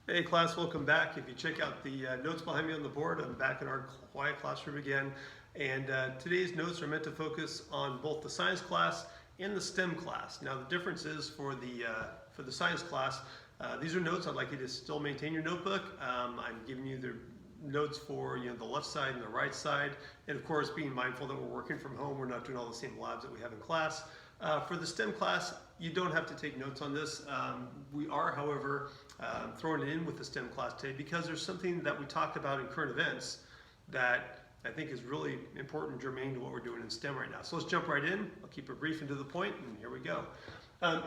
Hey class, welcome back. If you check out the notes behind me on the board, I'm back in our quiet classroom again. And today's notes are meant to focus on both the science class and the STEM class. Now the difference is for the science class, these are notes. I'd like you to still maintain your notebook. I'm giving you the notes for the left side and the right side. And of course, being mindful that we're working from home, we're not doing all the same labs that we have in class. For the STEM class, you don't have to take notes on this. We are, however, throwing it in with the STEM class today because there's something that we talked about in current events that I think is really important and germane to what we're doing in STEM right now. So let's jump right in. I'll keep it brief and to the point, and here we go.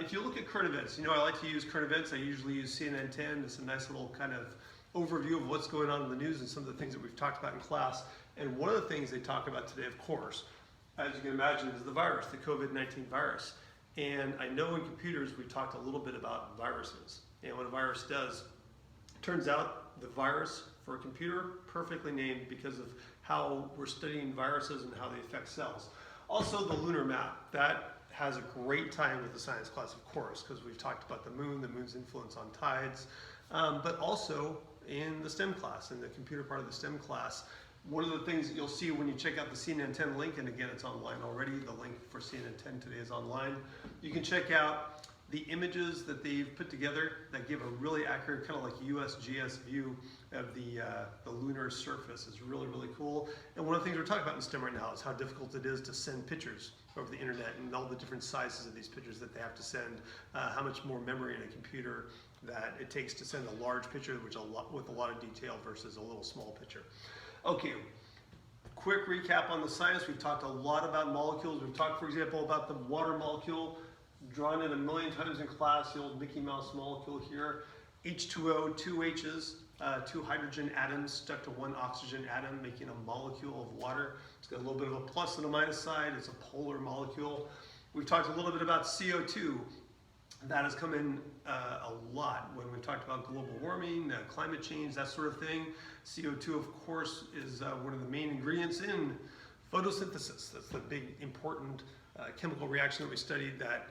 If you look at current events, I like to use current events. I usually use CNN 10. It's a nice little kind of overview of what's going on in the news and some of the things that we've talked about in class. And one of the things they talk about today, of course, as you can imagine, is the virus, the COVID-19 virus. And I know in computers we've talked a little bit about viruses and what a virus does. Turns out the virus for a computer, perfectly named because of how we're studying viruses and how they affect cells. Also the lunar map, that has a great time with the science class, of course, because we've talked about the moon's influence on tides, but also in the STEM class, in the computer part of the STEM class. One of the things that you'll see when you check out the CNN 10 link, and again, it's online already, the link for CNN 10 today is online. You can check out the images that they've put together that give a really accurate, kind of like USGS view of the lunar surface. It's really, really cool. And one of the things we're talking about in STEM right now is how difficult it is to send pictures over the internet and all the different sizes of these pictures that they have to send, how much more memory in a computer that it takes to send a large picture with a lot of detail versus a little small picture. Okay, quick recap on the science. We've talked a lot about molecules. We've talked, for example, about the water molecule, drawn in a million times in class, the old Mickey Mouse molecule here. H2O, two H's, two hydrogen atoms stuck to one oxygen atom, making a molecule of water. It's got a little bit of a plus and a minus side. It's a polar molecule. We've talked a little bit about CO2. That has come in a lot when we've talked about global warming, climate change, that sort of thing. CO2, of course, is one of the main ingredients in photosynthesis. That's the big, important chemical reaction that we studied that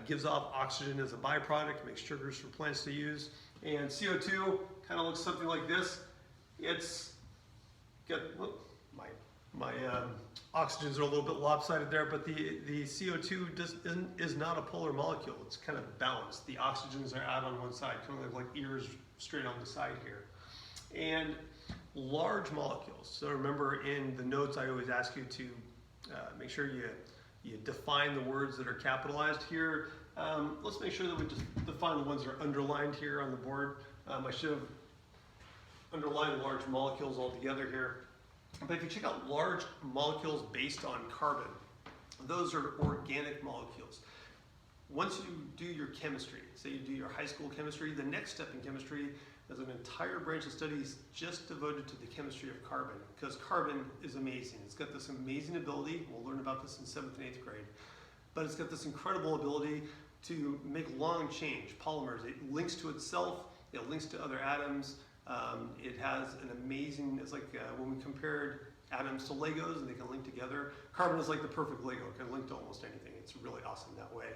gives off oxygen as a byproduct, makes sugars for plants to use. And CO2 kind of looks something like this. It's got, my oxygens are a little bit lopsided there, but the CO2 is not a polar molecule. It's kind of balanced. The oxygens are out on one side, kind of like ears straight on the side here. And large molecules. So remember in the notes, I always ask you to make sure you define the words that are capitalized here. Let's make sure that we just define the ones that are underlined here on the board. I should have underlined large molecules altogether here. But if you check out large molecules based on carbon, those are organic molecules. Once you do your chemistry, say you do your high school chemistry, the next step in chemistry is an entire branch of studies just devoted to the chemistry of carbon, because carbon is amazing. It's got this amazing ability, we'll learn about this in 7th and 8th grade, but it's got this incredible ability to make long change polymers. It links to itself, it links to other atoms. It has an amazing, it's like when we compared atoms to Legos and they can link together. Carbon is like the perfect Lego, it can link to almost anything. It's really awesome that way.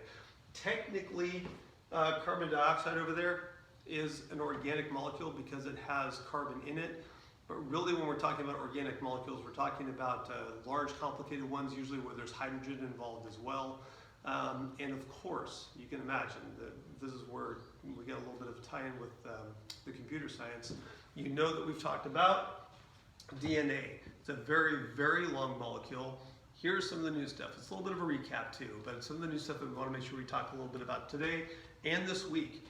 Technically, carbon dioxide over there is an organic molecule because it has carbon in it. But really when we're talking about organic molecules, we're talking about large complicated ones, usually where there's hydrogen involved as well. And of course, you can imagine that this is where we get a little bit of tie-in with the computer science. You know that we've talked about DNA. It's a very, very long molecule. Here's some of the new stuff. It's a little bit of a recap too, but some of the new stuff that we want to make sure we talk a little bit about today and this week.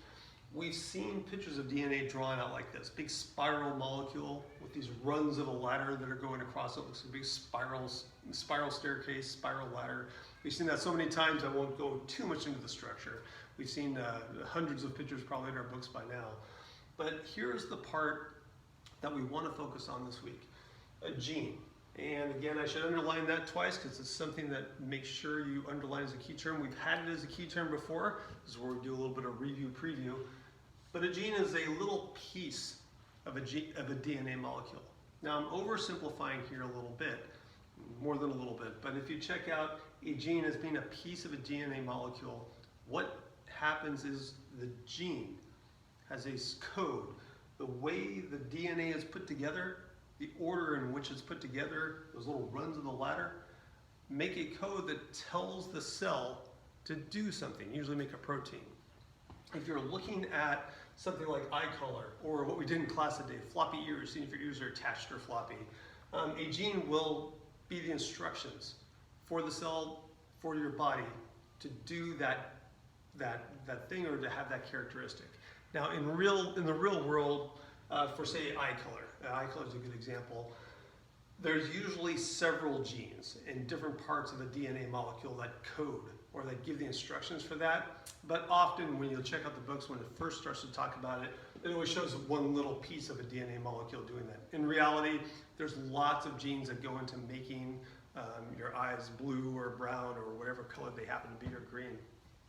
We've seen pictures of DNA drawn out like this, big spiral molecule with these rungs of a ladder that are going across. It looks like a big spiral staircase, spiral ladder. We've seen that so many times I won't go too much into the structure. We've seen hundreds of pictures probably in our books by now. But here's the part that we want to focus on this week, a gene. And again, I should underline that twice because it's something that makes sure you underline as a key term. We've had it as a key term before. This is where we do a little bit of review preview. But a gene is a little piece of a DNA molecule. Now I'm oversimplifying here a little bit, more than a little bit, but if you check out a gene as being a piece of a DNA molecule, what happens is the gene has a code the way the DNA is put together, the order in which it's put together, those little runs of the ladder, make a code that tells the cell to do something, usually make a protein. If you're looking at something like eye color, or what we did in class today, floppy ears, seeing if your ears are attached or floppy, a gene will be the instructions for the cell, for your body, to do that thing or to have that characteristic. Now, in the real world, for say eye color is a good example. There's usually several genes in different parts of the DNA molecule that code or that give the instructions for that. But often when you check out the books, when it first starts to talk about it, it always shows one little piece of a DNA molecule doing that. In reality, there's lots of genes that go into making your eyes blue or brown or whatever color they happen to be, or green.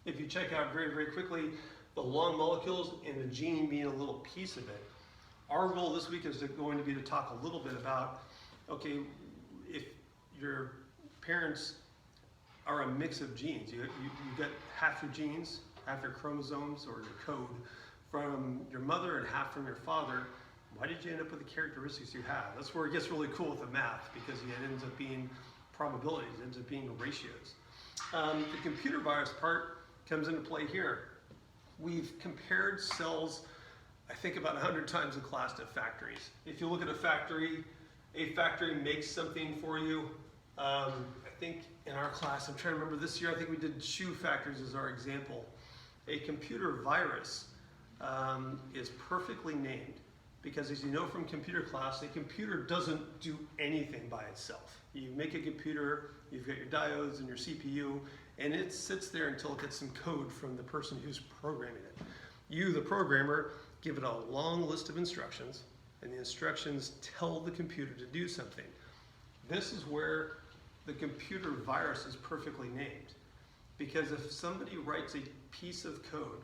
If you check out very, very quickly the long molecules and the gene being a little piece of it, our goal this week is going to be to talk a little bit about, okay, if your parents are a mix of genes, you get half your genes, half your chromosomes or your code from your mother and half from your father, why did you end up with the characteristics you have? That's where it gets really cool with the math, because it ends up being probabilities, it ends up being ratios. The computer virus part comes into play here. We've compared cells, I think about 100 times in class, to factories. If you look at a factory makes something for you. I think in our class, I'm trying to remember this year, I think we did shoe factories as our example. A computer virus is perfectly named because, as you know from computer class, a computer doesn't do anything by itself. You make a computer, you've got your diodes and your CPU, and it sits there until it gets some code from the person who's programming it. You, the programmer, give it a long list of instructions, and the instructions tell the computer to do something. This is where the computer virus is perfectly named. Because if somebody writes a piece of code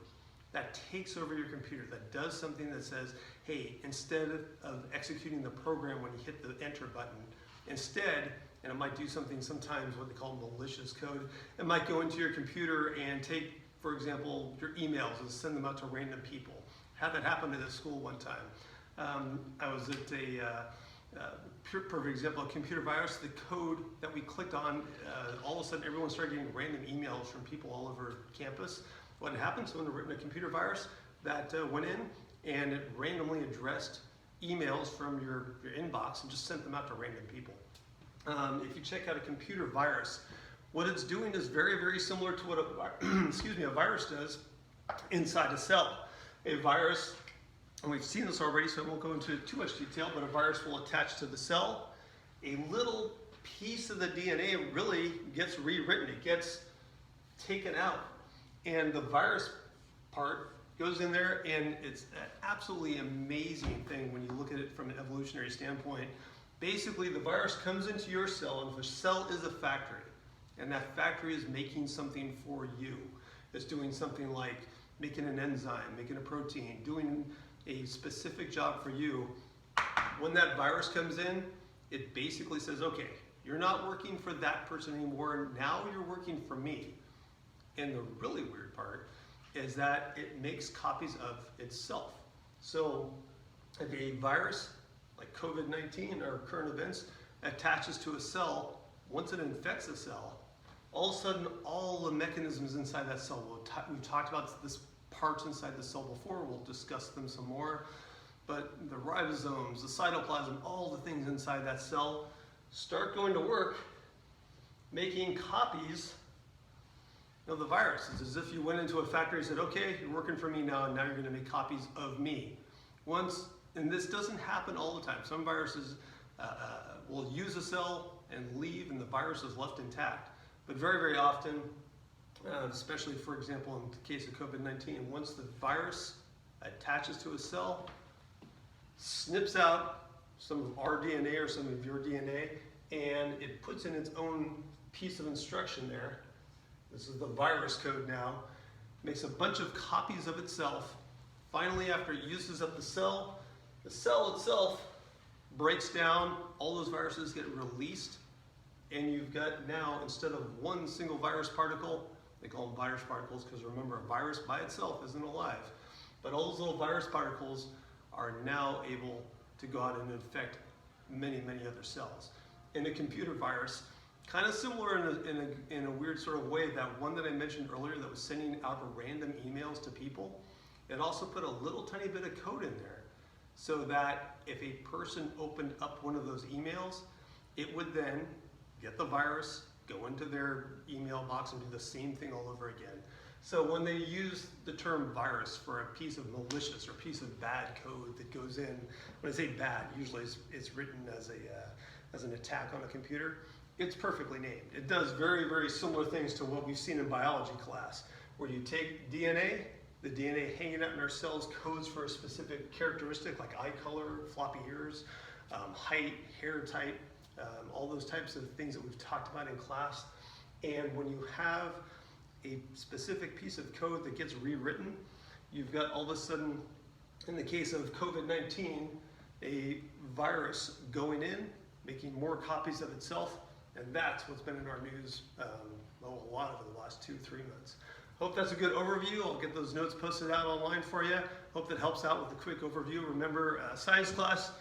that takes over your computer, that does something that says, hey, instead of executing the program when you hit the enter button, instead, and it might do something sometimes what they call malicious code, it might go into your computer and take, for example, your emails and send them out to random people. Had that happen at a school one time. I was at a perfect example of computer virus. The code that we clicked on, all of a sudden everyone started getting random emails from people all over campus. What happened? Someone had written a computer virus that went in and it randomly addressed emails from your inbox and just sent them out to random people. If you check out a computer virus, what it's doing is very, very similar to what a virus does inside a cell. A virus, and we've seen this already, so I won't go into too much detail, but a virus will attach to the cell. A little piece of the DNA really gets rewritten. It gets taken out. And the virus part goes in there, and it's an absolutely amazing thing when you look at it from an evolutionary standpoint. Basically, the virus comes into your cell, and the cell is a factory. And that factory is making something for you. It's doing something like making an enzyme, making a protein, doing a specific job for you. When that virus comes in, it basically says, okay, you're not working for that person anymore, now you're working for me. And the really weird part is that it makes copies of itself. So if a virus, like COVID-19 or current events, attaches to a cell, once it infects a cell, all of a sudden all the mechanisms inside that cell, we've talked about this parts inside the cell before, we'll discuss them some more, but the ribosomes, the cytoplasm, all the things inside that cell start going to work making copies of the virus. It's as if you went into a factory and said, okay, you're working for me now, and now you're going to make copies of me. And this doesn't happen all the time. Some viruses will use a cell and leave, and the virus is left intact. But very, very often, especially, for example, in the case of COVID-19, once the virus attaches to a cell, snips out some of our DNA or some of your DNA, and it puts in its own piece of instruction there. This is the virus code now. Makes a bunch of copies of itself. Finally, after it uses up the cell itself breaks down, all those viruses get released, and you've got now, instead of one single virus particle, they call them virus particles because remember, a virus by itself isn't alive. But all those little virus particles are now able to go out and infect many, many other cells. In a computer virus, kind of similar in a weird sort of way, that one that I mentioned earlier that was sending out random emails to people, it also put a little tiny bit of code in there so that if a person opened up one of those emails, it would then get the virus, go into their email box and do the same thing all over again. So when they use the term virus for a piece of malicious or piece of bad code that goes in, when I say bad, usually it's written as an attack on a computer, it's perfectly named. It does very, very similar things to what we've seen in biology class, where you take DNA, the DNA hanging out in our cells codes for a specific characteristic like eye color, floppy ears, height, hair type, all those types of things that we've talked about in class. And when you have a specific piece of code that gets rewritten, you've got all of a sudden, in the case of COVID-19, a virus going in, making more copies of itself, and that's what's been in our news a lot over the last 2-3 months. Hope that's a good overview. I'll get those notes posted out online for you. Hope that helps out with a quick overview. Remember, science class,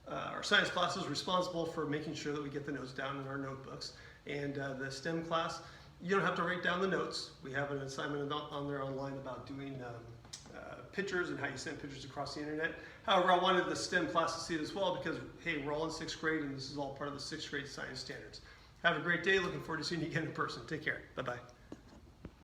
our science class is responsible for making sure that we get the notes down in our notebooks. And the STEM class, you don't have to write down the notes. We have an assignment on there online about doing pictures and how you send pictures across the internet. However, I wanted the STEM class to see it as well because, hey, we're all in 6th grade and this is all part of the 6th grade science standards. Have a great day. Looking forward to seeing you again in person. Take care. Bye-bye.